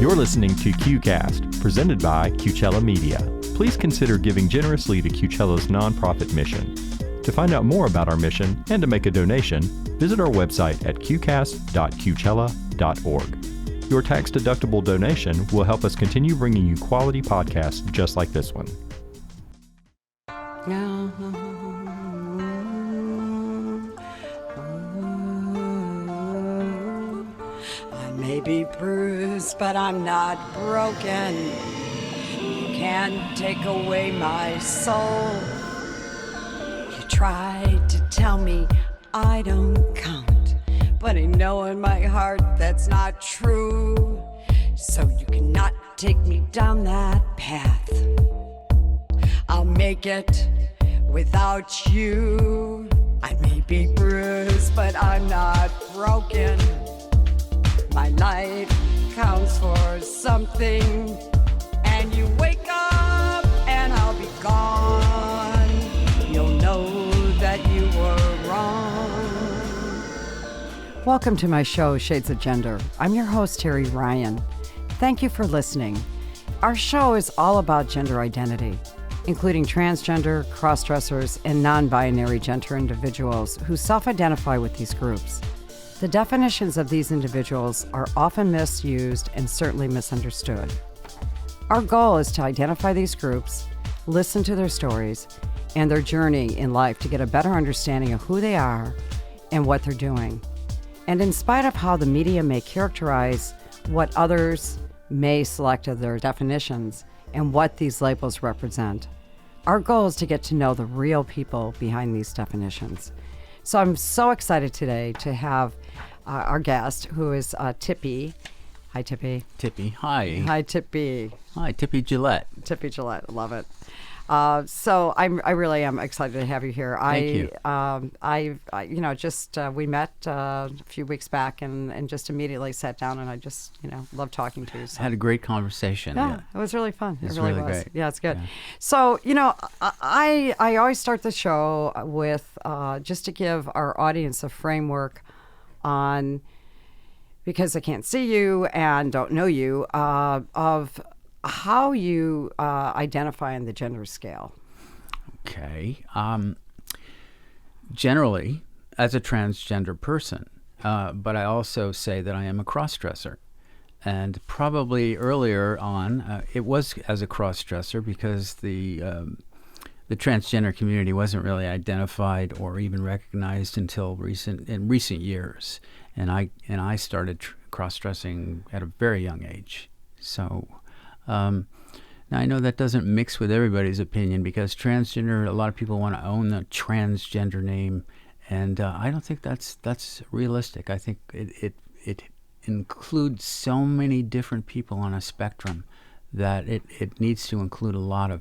You're listening to QCast, presented by Qcella Media. Please consider giving generously to Qcella's nonprofit mission. To find out more about our mission and to make a donation, visit our website at qcast.qcella.org. Your tax-deductible donation will help us continue bringing you quality podcasts just like this one. I may be bruised, but I'm not broken. You can't take away my soul. You tried to tell me I don't count, but I know in my heart that's not true. So you cannot take me down that path. I'll make it without you. I may be bruised, but I'm not broken. My life counts for something, and you wake up and I'll be gone. You'll know that you were wrong. Welcome to my show, Shades of Gender. I'm your host, Terry Ryan. Thank you for listening. Our show is all about gender identity, including transgender, cross-dressers, and non-binary gender individuals who self-identify with these groups. The definitions of these individuals are often misused and certainly misunderstood. Our goal is to identify these groups, listen to their stories, and their journey in life to get a better understanding of who they are and what they're doing. And in spite of how the media may characterize what others may select as their definitions and what these labels represent, our goal is to get to know the real people behind these definitions. So I'm so excited today to have our guest, who is Tippy. Hi, Tippy. Tippy, hi. Hi, Tippy. Hi, Tippy Gillette. Tippy Gillette, love it. So I really am excited to have you here. Thank you. We met a few weeks back and just immediately sat down, and I just, love talking to you. So. Had a great conversation. Yeah, it was really fun. It's it really really was. great. Yeah, it's good. Yeah. So, I always start the show with just to give our audience a framework on, because I can't see you and don't know you, of how you identify on the gender scale. Okay. Generally, as a transgender person, but I also say that I am a cross-dresser. And probably earlier on, it was as a cross-dresser because the transgender community wasn't really identified or even recognized until recent years. And I started cross-dressing at a very young age. So now I know that doesn't mix with everybody's opinion, because transgender, a lot of people want to own the transgender name, and I don't think that's realistic. I think it includes so many different people on a spectrum that it needs to include a lot of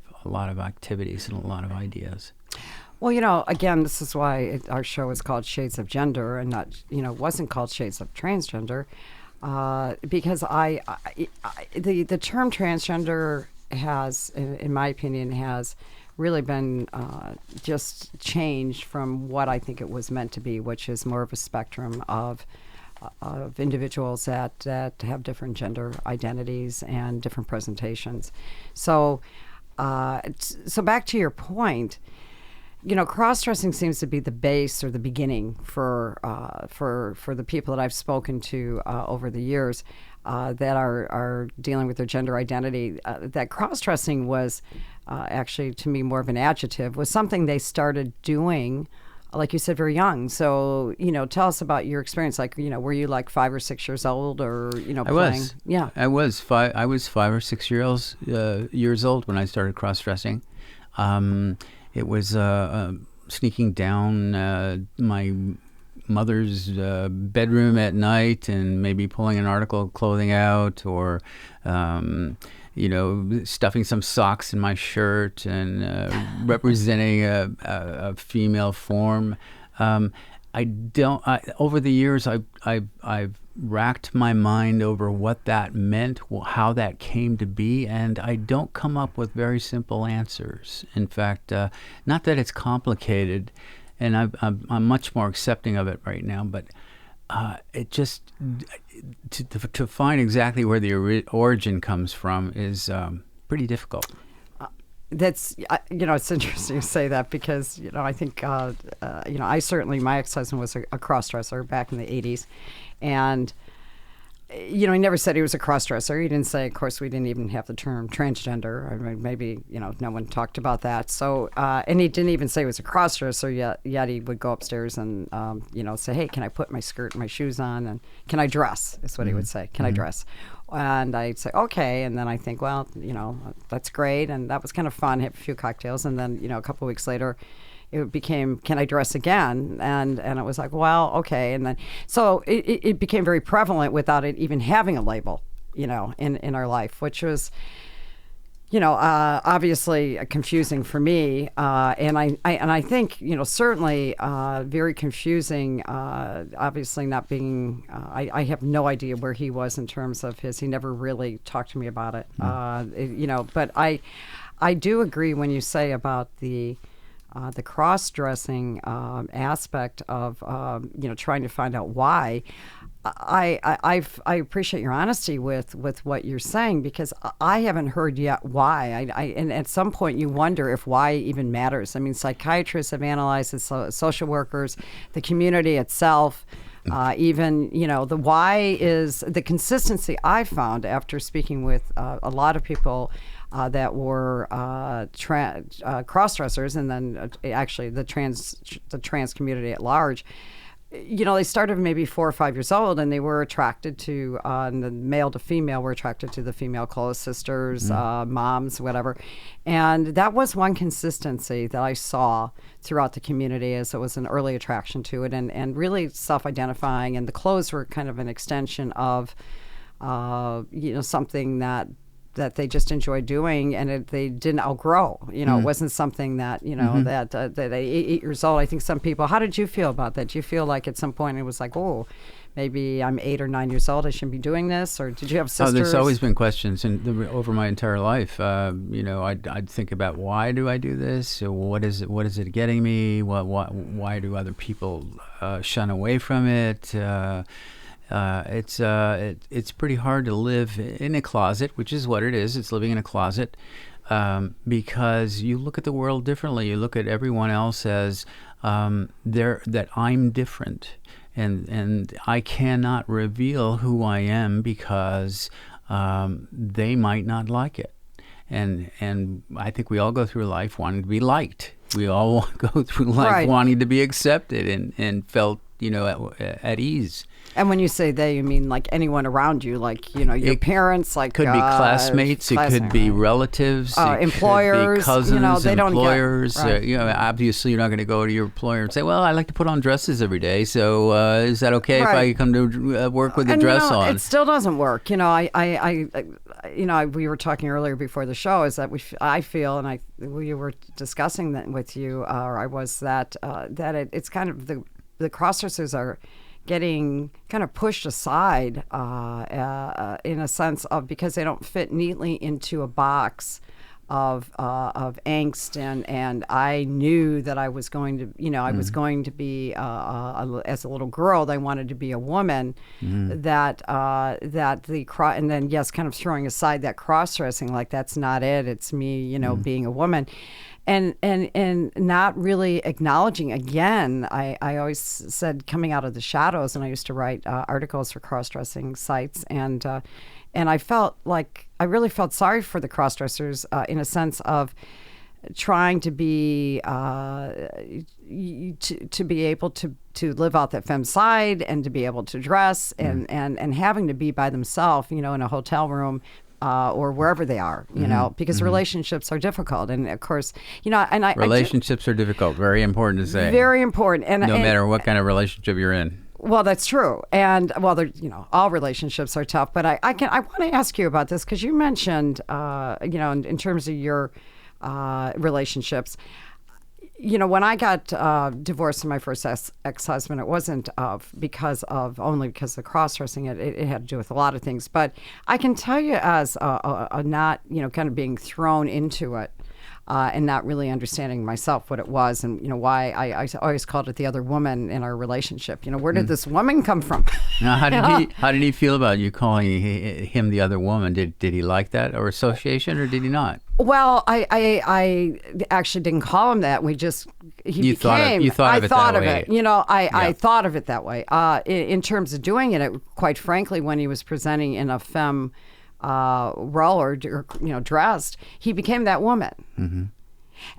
activities and a lot of ideas. Well, again, this is why our show is called Shades of Gender and not, wasn't called Shades of Transgender, because the term transgender has, in my opinion, has really been just changed from what I think it was meant to be, which is more of a spectrum of individuals that have different gender identities and different presentations. So back to your point. Cross-dressing seems to be the base or the beginning for the people that I've spoken to over the years that are dealing with their gender identity. That cross-dressing was actually, to me, more of an adjective, was something they started doing, like you said, very young. So, tell us about your experience. Like, were you like 5 or 6 years old, or playing? I was. Yeah. I was 5 or 6 years old when I started cross-dressing. It was sneaking down my mother's bedroom at night and maybe pulling an article of clothing out, or stuffing some socks in my shirt and representing a female form. Over the years, I've racked my mind over what that meant, how that came to be, and I don't come up with very simple answers. In fact, not that it's complicated, and I'm much more accepting of it right now, but it just to find exactly where the origin comes from is pretty difficult. That's it's interesting to say that because I think I certainly, my ex-husband was a cross-dresser back in the 80s, and he never said he was a cross-dresser. He didn't say, of course, we didn't even have the term transgender. I mean, maybe no one talked about that. So and he didn't even say he was a cross-dresser yet he would go upstairs and say, hey, can I put my skirt and my shoes on, and can I dress, is what he would say. Can I dress? And I'd say, okay. And then I think, well, that's great. And that was kind of fun, have a few cocktails. And then, a couple of weeks later, it became, can I dress again? And it was like, well, okay. And then, so it became very prevalent without it even having a label, in our life, which was, obviously confusing for me. And I think, certainly very confusing, obviously not being, I have no idea where he was in terms of he never really talked to me about it. But I do agree when you say about the cross-dressing aspect of, trying to find out why. I appreciate your honesty with what you're saying, because I haven't heard yet why. And at some point you wonder if why even matters. I mean, psychiatrists have analyzed it, social workers, the community itself, even, the why is the consistency I found after speaking with a lot of people that were cross-dressers, and then actually the trans community at large. They started maybe 4 or 5 years old, and they were attracted to, the male to female were attracted to the female clothes, sisters, moms, whatever. And that was one consistency that I saw throughout the community, as it was an early attraction to it, and really self-identifying. And the clothes were kind of an extension of, something that they just enjoyed doing, and they didn't outgrow. It wasn't something that, that at 8 years old. I think some people, how did you feel about that? Do you feel like at some point it was like, oh, maybe I'm 8 or 9 years old, I shouldn't be doing this? Or did you have sisters? Oh, there's always been questions over my entire life. I'd think about, why do I do this? What is it getting me? Why do other people shun away from it? It's pretty hard to live in a closet, which is what it is. It's living in a closet, because you look at the world differently. You look at everyone else as that I'm different, and I cannot reveal who I am because they might not like it. And I think we all go through life wanting to be liked. We all go through life wanting to be accepted and felt, at ease. And when you say they, you mean like anyone around you, like, your parents, like could be classmates, it could be relatives, employers, could be cousins, they don't employers. get, obviously you're not going to go to your employer and say, well, I like to put on dresses every day, so is that okay if I come to work with a dress on? It still doesn't work. We were talking earlier before the show, is that I feel, and we were discussing that with you, or I was, that it's kind of the cross-dressers are getting kind of pushed aside in a sense of, because they don't fit neatly into a box of angst, and I knew that I was going to, I was going to be as a little girl, I wanted to be a woman, and then kind of throwing aside that cross-dressing, like that's not it, it's me, being a woman. And not really acknowledging, again, I always said, coming out of the shadows, and I used to write articles for cross-dressing sites, and I felt like, I really felt sorry for the cross-dressers in a sense of trying to be, to be able to live out that femme side, and to be able to dress, and having to be by themselves, in a hotel room, or wherever they are, because relationships are difficult. And of course, relationships are difficult. Very important to say. Very important. And no matter what kind of relationship you're in. Well, that's true. And all relationships are tough, but I want to ask you about this, because you mentioned, in terms of your relationships, when I got divorced from my first ex-husband, it wasn't because of the cross-dressing. It had to do with a lot of things. But I can tell you, as a not, kind of being thrown into it, and not really understanding myself what it was, and why I always called it the other woman in our relationship. Where did this woman come from? Now, how did he feel about you calling him the other woman? Did he like that or association, or did he not? Well, I actually didn't call him that. I thought of it that way. In terms of doing it, quite frankly, when he was presenting in a femme role or dressed, he became that woman. Mm-hmm.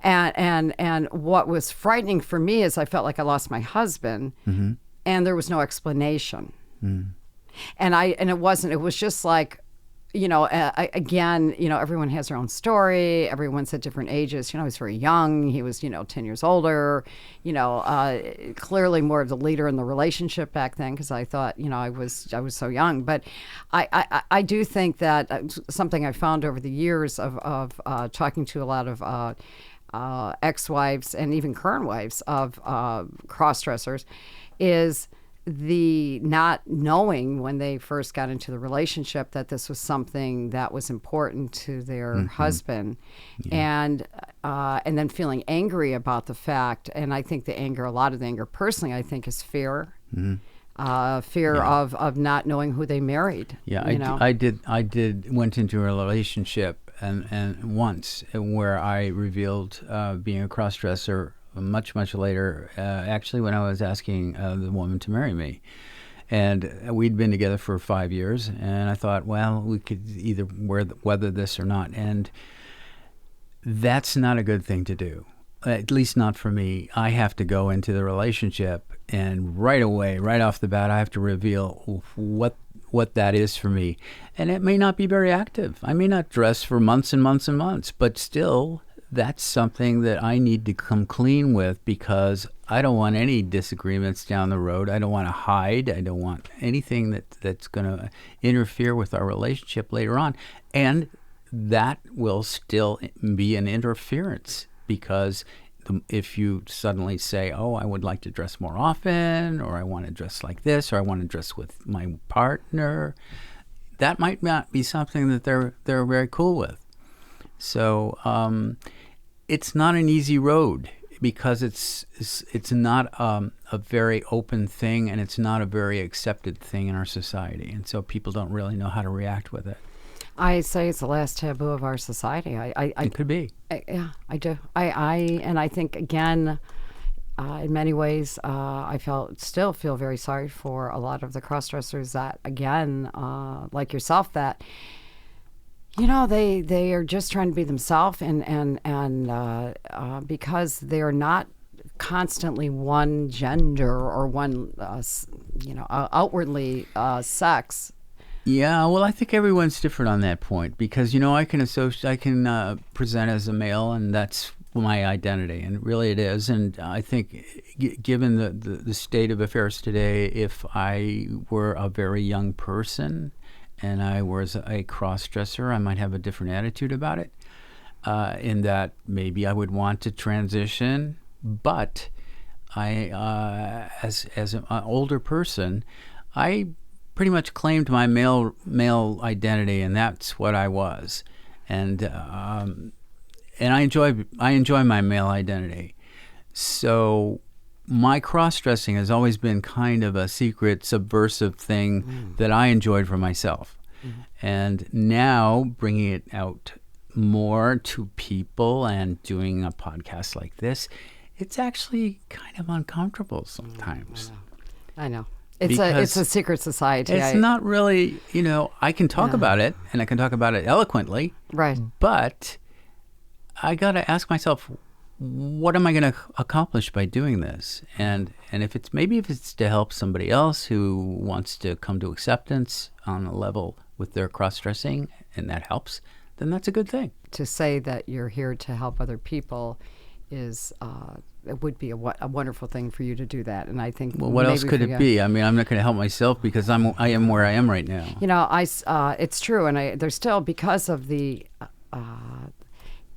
And what was frightening for me is I felt like I lost my husband, mm-hmm. and there was no explanation. Mm. And it was just like, again, everyone has their own story. Everyone's at different ages. I was very young. He was, 10 years older, clearly more of the leader in the relationship back then, because I thought, I was so young. But I do think that something I found over the years of talking to a lot of ex-wives and even current wives of cross-dressers is the not knowing when they first got into the relationship that this was something that was important to their mm-hmm. husband, and then feeling angry about the fact. And I think a lot of the anger personally, I think, is fear. Mm-hmm. Fear of not knowing who they married. Yeah, I went into a relationship and once where I revealed being a cross-dresser much later, actually when I was asking the woman to marry me. And we'd been together for 5 years, and I thought, well, we could either weather this or not. And that's not a good thing to do, at least not for me. I have to go into the relationship, and right away, right off the bat, I have to reveal what that is for me. And it may not be very active. I may not dress for months and months and months, but still, that's something that I need to come clean with, because I don't want any disagreements down the road. I don't want to hide. I don't want anything that's going to interfere with our relationship later on. And that will still be an interference, because if you suddenly say, oh, I would like to dress more often, or I want to dress like this, or I want to dress with my partner, that might not be something that they're very cool with. So it's not an easy road, because it's not a very open thing, and it's not a very accepted thing in our society. And so people don't really know how to react with it. I say it's the last taboo of our society. It could be. Yeah, I do. And I think, again, in many ways, I still feel very sorry for a lot of the cross-dressers that, again, like yourself, that they are just trying to be themselves, and because they are not constantly one gender or one outwardly sex. Yeah, well, I think everyone's different on that point, because I can present as a male, and that's my identity, and really it is. And I think, given the state of affairs today, if I were a very young person and I was a cross-dresser, I might have a different attitude about it, in that maybe I would want to transition. But I, as an older person, I pretty much claimed my male identity, and that's what I was. And I enjoy my male identity. So my cross-dressing has always been kind of a secret, subversive thing that I enjoyed for myself. Mm-hmm. And now bringing it out more to people and doing a podcast like this, it's actually kind of uncomfortable sometimes. I know. It's a secret society. It's not really, I can talk about it, and I can talk about it eloquently. Right. But I got to ask myself, what am I going to accomplish by doing this? And if it's to help somebody else who wants to come to acceptance on a level with their cross-dressing, and that helps, then that's a good thing. To say that you're here to help other people is it would be a wonderful thing for you to do that. And I think, well, what else could it be? I mean, I'm not going to help myself, because I am where I am right now. It's true, and there's still, because of the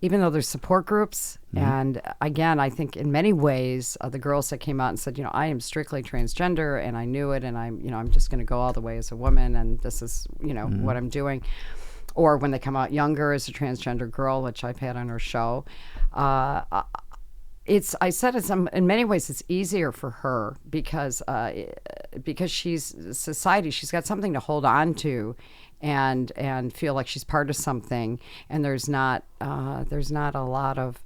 even though there's support groups, and again, I think in many ways, the girls that came out and said, I am strictly transgender, and I knew it, and I'm just going to go all the way as a woman, and this is, what I'm doing. or when they come out younger as a transgender girl, which I've had on our show. I said it's in many ways it's easier for her because she's society. She's got something to hold on to, and feel like she's part of something. And there's not a lot of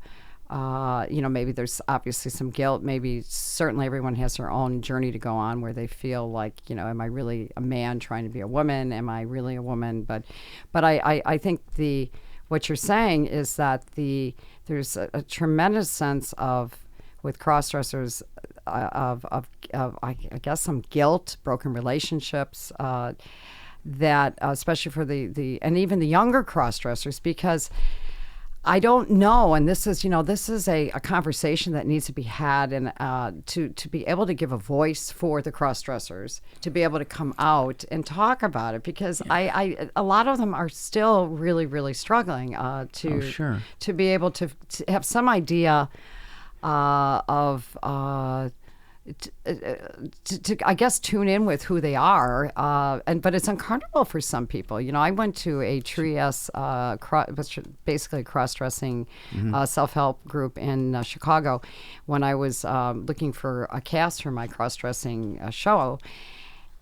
maybe there's obviously some guilt. Maybe certainly everyone has their own journey to go on where they feel like, am I really a man trying to be a woman? Am I really a woman? But I think what you're saying is that there's a tremendous sense with cross-dressers of I guess some guilt, broken relationships, that especially for the and even the younger cross-dressers, because I don't know, and this is a conversation that needs to be had, and to be able to give a voice for the cross-dressers, to be able to come out and talk about it, because a lot of them are still really, really struggling to be able to have some idea of to I guess tune in with who they are, but it's uncomfortable for some people. I went to a Trias, basically a cross-dressing self-help group in Chicago when I was looking for a cast for my cross-dressing show,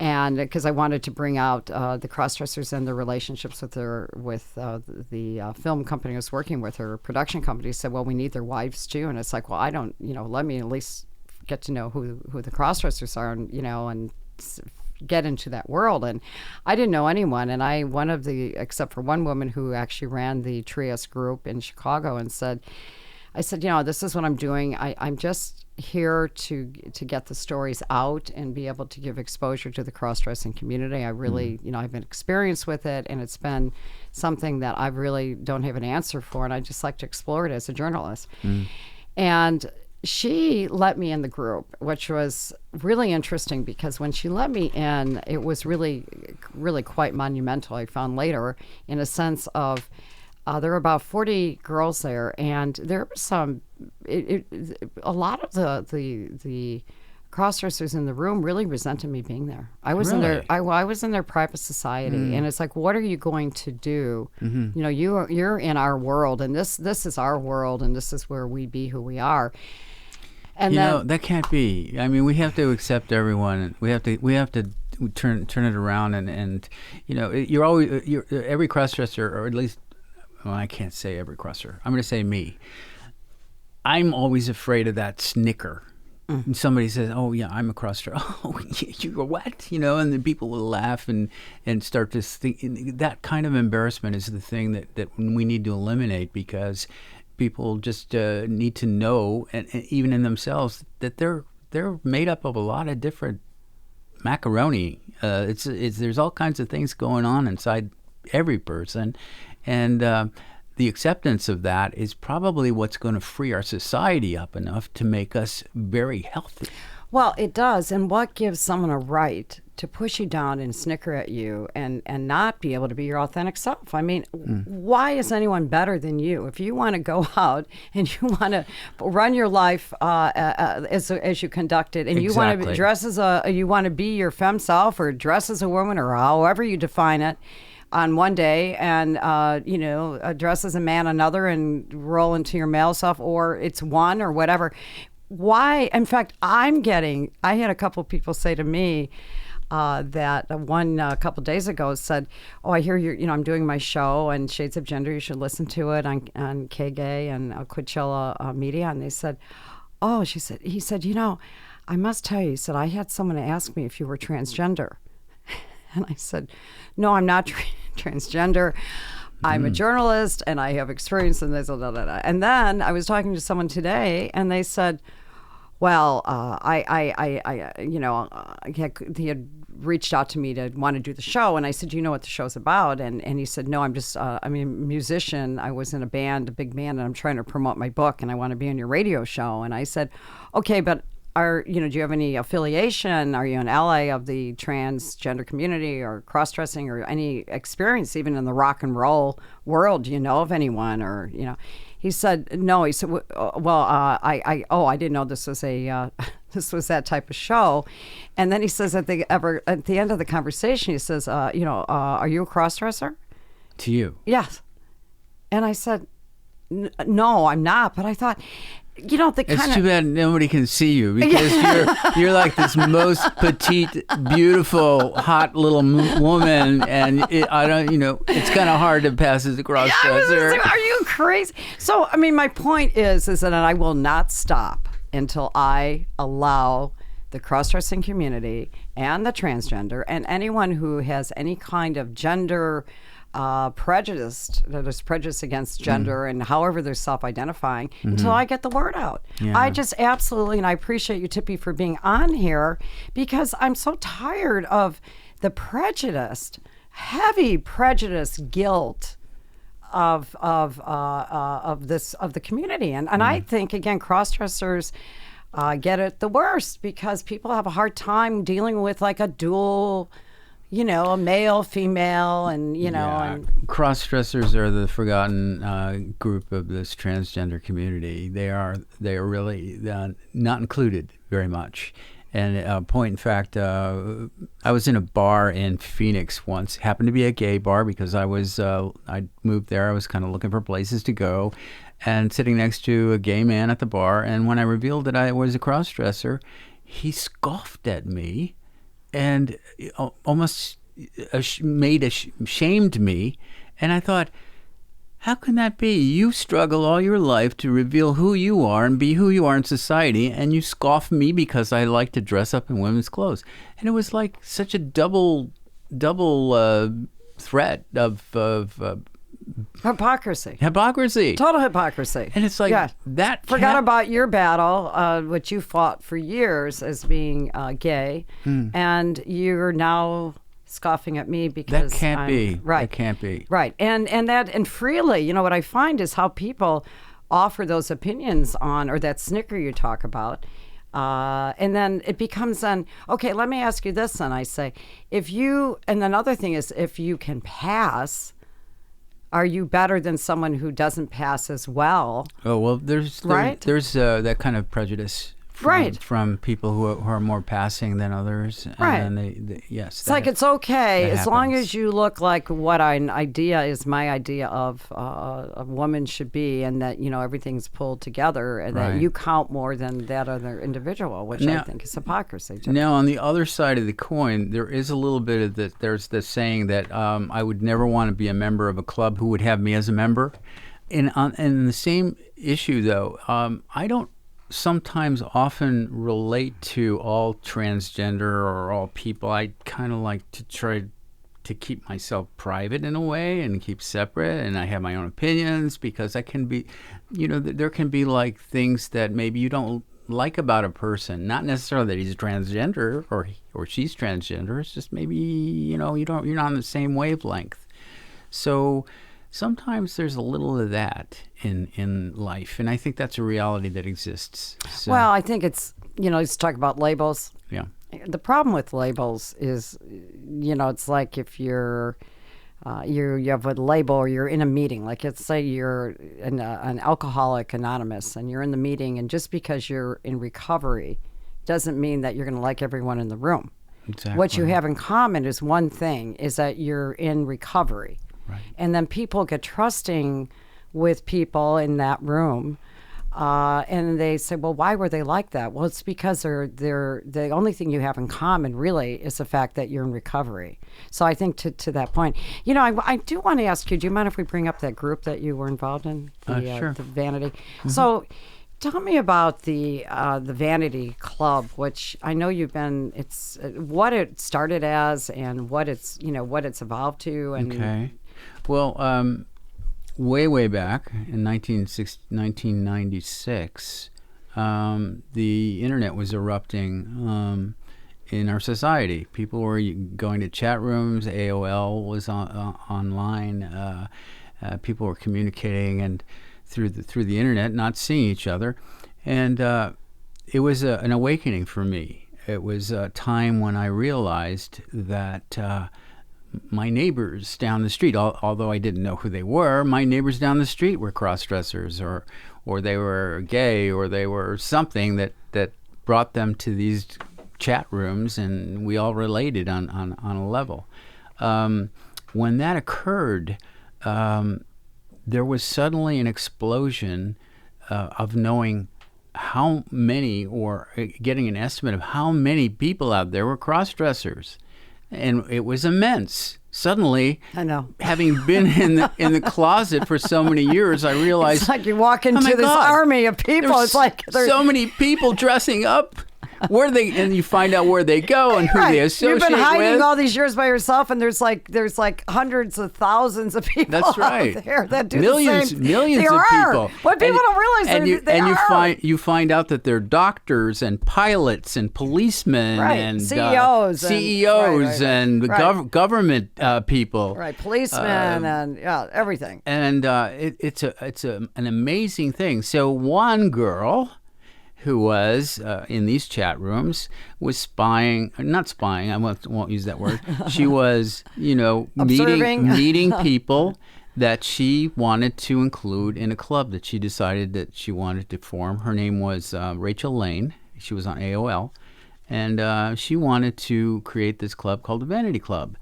and because I wanted to bring out the cross-dressers and their relationships with the film company I was working with, or production company. Said, well, we need their wives too, and it's like, well, I don't, let me at least get to know who the cross-dressers are, and get into that world. And I didn't know anyone, and except for one woman who actually ran the Trias group in Chicago, and I said, this is what I'm doing. I'm just here to get the stories out and be able to give exposure to the cross-dressing community. I really, I've been experienced with it, and it's been something that I really don't have an answer for, and I just like to explore it as a journalist. And she let me in the group, which was really interesting, because when she let me in, it was really, really quite monumental, I found later, in a sense of there were about 40 girls there, and there was a lot of the cross-dressers in the room really resented me being there. I was in their private society, and it's like, what are you going to do? You're in our world, and this is our world, and this is where we be who we are. And that can't be. I mean, we have to accept everyone. We have to turn it around, and every cross-dresser, or at least, well, I can't say every cross-dresser. I'm going to say me. I'm always afraid of that snicker. And somebody says, "Oh yeah, I'm a cross-dresser." Oh, you're what? And then people will laugh and start to think. That kind of embarrassment is the thing that we need to eliminate, because people just need to know, and even in themselves, that they're made up of a lot of different macaroni. There's all kinds of things going on inside every person, and the acceptance of that is probably what's going to free our society up enough to make us very healthy. Well, it does. And what gives someone a right to push you down and snicker at you and not be able to be your authentic self? I mean, why is anyone better than you? If you want to go out and you want to run your life as you conduct it, and you want to dress you want to be your femme self, or dress as a woman, or however you define it, on one day, and dress as a man another, and roll into your male self, or it's one, or whatever. Why? In fact, I had a couple people say to me that one a couple days ago said, "Oh, I hear I'm doing my show and Shades of Gender. You should listen to it on KGay and Coachella Media." And they said, "Oh," he said, "I must tell you," he said, "I had someone ask me if you were transgender." And I said, "No, I'm not transgender. I'm a journalist, and I have experience in this." And then I was talking to someone today, and they said, "Well, he had reached out to me to want to do the show," and I said, "Do you know what the show's about?" And he said, "No, I'm a musician. I was in a big band, and I'm trying to promote my book, and I want to be on your radio show." And I said, "Okay, but do you have any affiliation? Are you an ally of the transgender community, or cross-dressing, or any experience even in the rock and roll world? Do you know of anyone?" Or, he said, "No." He said, "Well, I didn't know this was this was that type of show." And then he says at the end of the conversation, he says, "Are you a cross-dresser?" To you. Yes. And I said, no, I'm not. But I thought, the kind of... It's too bad nobody can see you because you're like this most petite, beautiful, hot little woman, and it's kind of hard to pass as a cross-dresser. Are you crazy? So, I mean, my point is that I will not stop until I allow the cross-dressing community and the transgender and anyone who has any kind of gender prejudice against gender and however they're self-identifying until I get the word out. Yeah. I just absolutely, and I appreciate you, Tippy, for being on here because I'm so tired of the heavy prejudice, guilt of the community, and I think again cross-dressers get it the worst because people have a hard time dealing with like a dual. A male, female, and and cross-dressers are the forgotten group of this transgender community. They are really not included very much. And point in fact, I was in a bar in Phoenix once. Happened to be a gay bar because I moved there. I was kind of looking for places to go, and sitting next to a gay man at the bar. And when I revealed that I was a cross-dresser, he scoffed at me. And almost shamed me. And I thought, how can that be? You struggle all your life to reveal who you are and be who you are in society, and you scoff me because I like to dress up in women's clothes. And it was like such a double threat of hypocrisy. Total hypocrisy. And it's like that. Forgot about your battle, which you fought for years as being gay, and you're now scoffing at me because that can't be right. That can't be right. And freely, what I find is how people offer those opinions on, or that snicker you talk about. And then it becomes okay, let me ask you this. And I say, and another thing is, if you can pass, are you better than someone who doesn't pass as well? Oh, well, there's that kind of prejudice from people who are more passing than others. Right. And yes. It's like it's okay as long as you look like what my idea of a woman should be, and that, everything's pulled together, and that you count more than that other individual, which I think is hypocrisy. Now, on the other side of the coin, there is a little bit of that. There's this saying that I would never want to be a member of a club who would have me as a member. And the same issue, though, I don't sometimes often relate to all transgender or all people. I kind of like to try to keep myself private in a way and keep separate, and I have my own opinions because I can be, there can be like things that maybe you don't like about a person, not necessarily that he's transgender or she's transgender. It's just maybe, you're not on the same wavelength. So sometimes there's a little of that in life, and I think that's a reality that exists. So, well, I think it's, let's talk about labels. Yeah. The problem with labels is, it's like if you have a label, or you're in a meeting, like let's say you're an Alcoholic Anonymous, and you're in the meeting, and just because you're in recovery doesn't mean that you're going to like everyone in the room. Exactly. What you have in common is one thing, is that you're in recovery. Right. And then people get trusting with people in that room, and they say, well, why were they like that? Well, it's because they're the only thing you have in common really is the fact that you're in recovery. So I think to that point, I do want to ask you, do you mind if we bring up that group that you were involved in, sure. The Vanity? Mm-hmm. So tell me about the Vanity Club, which I know you've been. It's what it started as and what it's evolved to. And okay. Well, way back in 1996, the internet was erupting in our society. People were going to chat rooms. AOL was online. People were communicating and through the internet, not seeing each other, and it was an awakening for me. It was a time when I realized that my neighbors down the street, although I didn't know who they were, my neighbors down the street were cross-dressers, or they were gay, or they were something that brought them to these chat rooms, and we all related on a level. When that occurred, there was suddenly an explosion of knowing how many, or getting an estimate of how many people out there were cross-dressers. And it was immense. Suddenly, I know. Having been in the closet for so many years, I realized It's like you walk into oh my this God, army of people. there's It's like there's so many people dressing up. And you find out where they go and who they associate You've been hiding with. all these years by yourself, and there's like hundreds of thousands of people That's right. out there that do millions the same. millions There of are. people. What people don't realize and they are. you find out that they're doctors and pilots and policemen Right. and CEOs and- CEOs right. and government people. Right, policemen and everything. And it's an amazing thing. So one girl who was in these chat rooms was not spying, I won't use that word. She was, Observing. meeting people that she wanted to include in a club that she decided that she wanted to form. Her name was Rachel Lane. She was on AOL. And she wanted to create this club called the Vanity Club.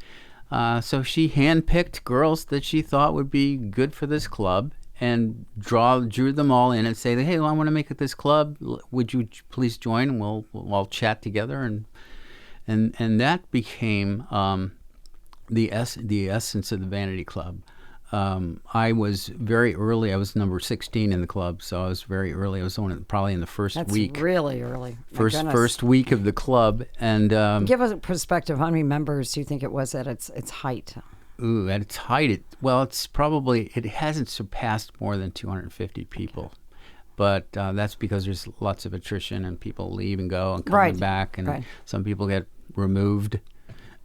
So she handpicked girls that she thought would be good for this club, and drew them all in and say, hey, well, I want to make it this club. Would you please join? And we'll all chat together. And that became the essence of the Vanity Club. I was very early. I was number 16 in the club, so I was very early. I was probably in the first week. That's really early. First week of the club. And give us a perspective. How many members do you think it was at its height? Ooh, at its height, it hasn't surpassed more than 250 people. But that's because there's lots of attrition and people leave and go and come back, and some people get removed.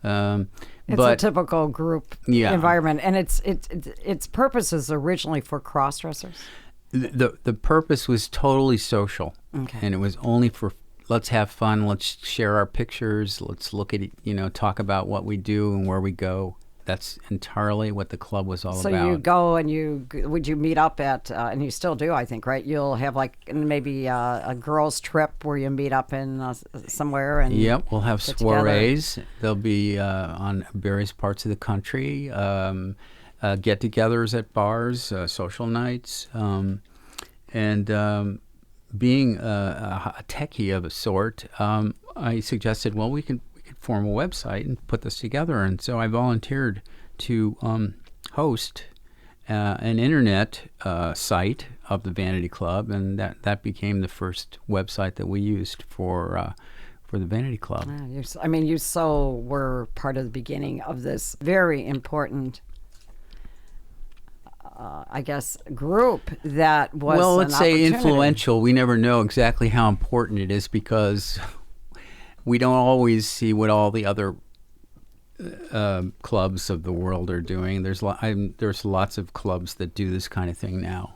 It's a typical group environment, and its purpose is originally for cross-dressers. The purpose was totally social, and it was only for let's have fun, let's share our pictures, let's look at talk about what we do and where we go. That's entirely what the club was all about. So you go and would you meet up at, and you still do, I think, right? You'll have like maybe a girls' trip where you meet up in somewhere. And yep, we'll have soirees. They'll be on various parts of the country, get-togethers at bars, social nights, and being a techie of a sort, I suggested, well, we could form a website and put this together. And so I volunteered to host an internet site of the Vanity Club, and that became the first website that we used for the Vanity Club. You so were part of the beginning of this very important group that was let's say influential. We never know exactly how important it is because we don't always see what all the other clubs of the world are doing. There's lots of clubs that do this kind of thing now.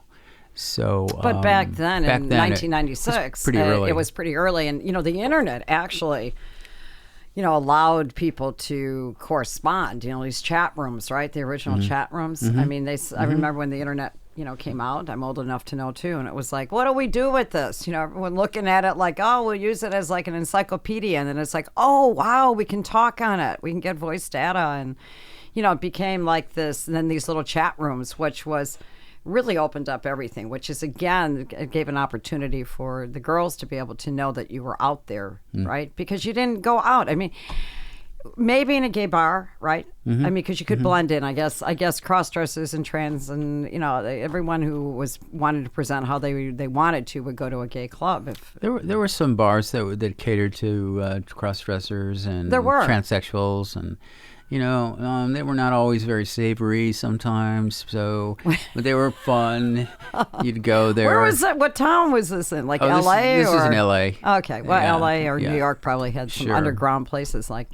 So, but back then, in 1996, it was pretty early, and the internet actually, allowed people to correspond. These chat rooms, right? The original chat rooms. I mean, I remember when the internet came out. I'm old enough to know too. And it was like, what do we do with this? Everyone looking at it like, oh, we'll use it as like an encyclopedia. And then it's like, oh, wow, we can talk on it. We can get voice data. And, it became like this. And then these little chat rooms, which was really opened up everything, which is, again, it gave an opportunity for the girls to be able to know that you were out there, right? Because you didn't go out. I mean, maybe in a gay bar, right? I mean, because you could blend in, I guess cross-dressers and trans and, everyone who wanted to present how they wanted to would go to a gay club. There were some bars that catered to cross-dressers and there were transsexuals, and they were not always very savory sometimes, but they were fun. You'd go there. Where was it? What town was this in? Like L.A.? This is in L.A. Okay. Well, L.A. or New York probably had some underground places like,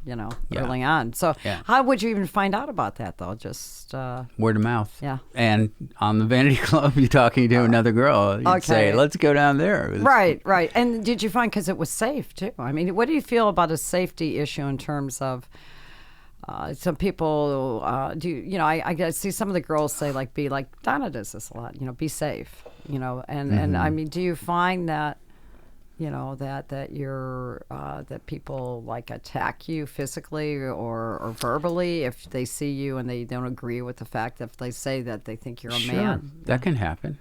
early on. So how would you even find out about that, though? Just word of mouth. Yeah. And on the Vanity Club, you're talking to another girl. You'd say, let's go down there. Right. And did you find, because it was safe, too? I mean, what do you feel about a safety issue in terms of some people I see some of the girls say, like, be like Donna does this a lot, be safe, and I mean, do you find that that you're that people like attack you physically or verbally if they see you and they don't agree with the fact that if they say that they think you're a Sure, man. that can happen.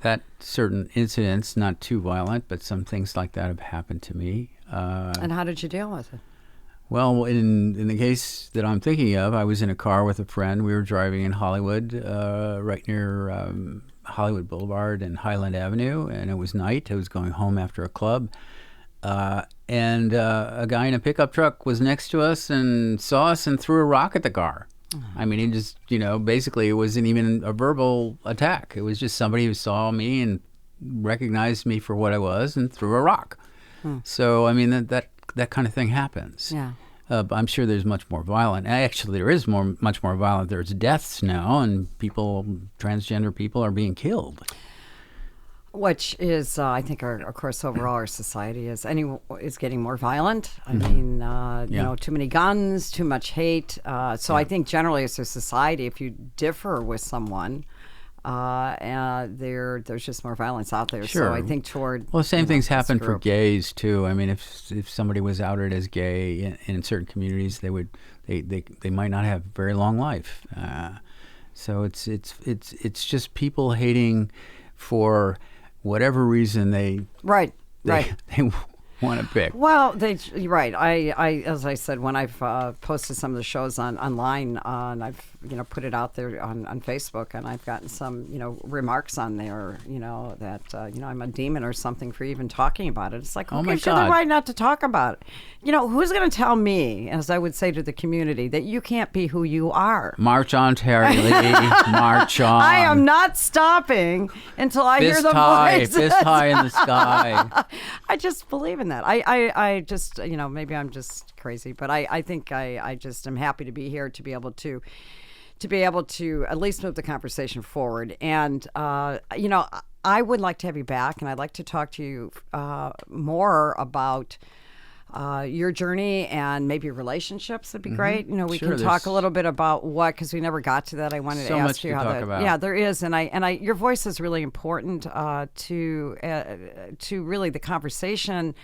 That certain incidents, not too violent, but some things like that have happened to me. And how did you deal with it? Well, in the case that I'm thinking of, I was in a car with a friend. We were driving in Hollywood, right near Hollywood Boulevard and Highland Avenue, and it was night. I was going home after a club, and a guy in a pickup truck was next to us and saw us and threw a rock at the car. I mean, he just, basically it wasn't even a verbal attack. It was just somebody who saw me and recognized me for what I was and threw a rock. So, I mean, that kind of thing happens. Yeah. But I'm sure there's much more violent. Actually, there is much more violent. There's deaths now, and transgender people are being killed. Which is, I think, of course, overall our society is getting more violent. I mean, too many guns, too much hate. So I think generally as a society, if you differ with someone, there's just more violence out there. Sure. So I think Well, the same things happen for group. gays too. I mean, if somebody was outed as gay in certain communities, they might not have a very long life. So it's just people hating for whatever reason they want to pick. Well, right. I as I said, when I've posted some of the shows online, and I've put it out there on Facebook, and I've gotten some remarks on there, that I'm a demon or something for even talking about it. It's like, Oh who my gives you the God. right not to talk about it? Who's going to tell me, as I would say to the community, that you can't be who you are? March on, Terry Lee. March on. I am not stopping until I hear the voices. Fist high in the sky. I just believe in that. I just, maybe I'm just crazy, but I think I just am happy to be here to be able to at least move the conversation forward. And, I would like to have you back, and I'd like to talk to you more about your journey and maybe relationships would be great. We Sure, can talk a little bit about because we never got to that. I wanted to so ask much you to how talk that. about. Yeah, there is, and your voice is really important to really the conversation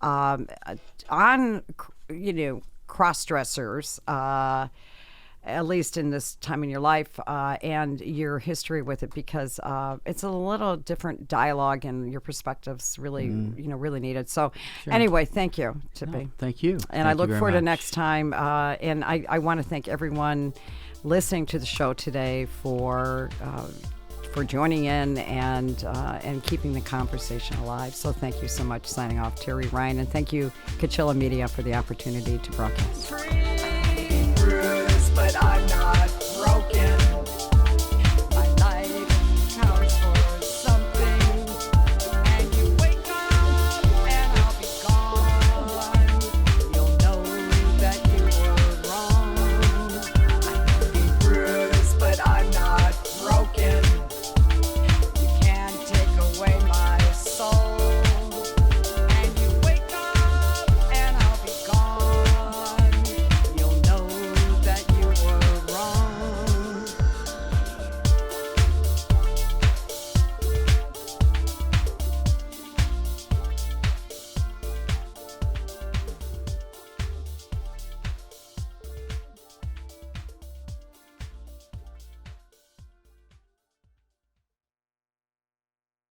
on cross dressers. At least in this time in your life, and your history with it, because it's a little different dialogue, and your perspective's really, really needed. So, anyway, thank you, Tippy. No, thank you. And I look forward to next time. And I want to thank everyone listening to the show today for joining in and keeping the conversation alive. So, thank you so much. Signing off, Terry Ryan, and thank you, Coachella Media, for the opportunity to broadcast. But I'm not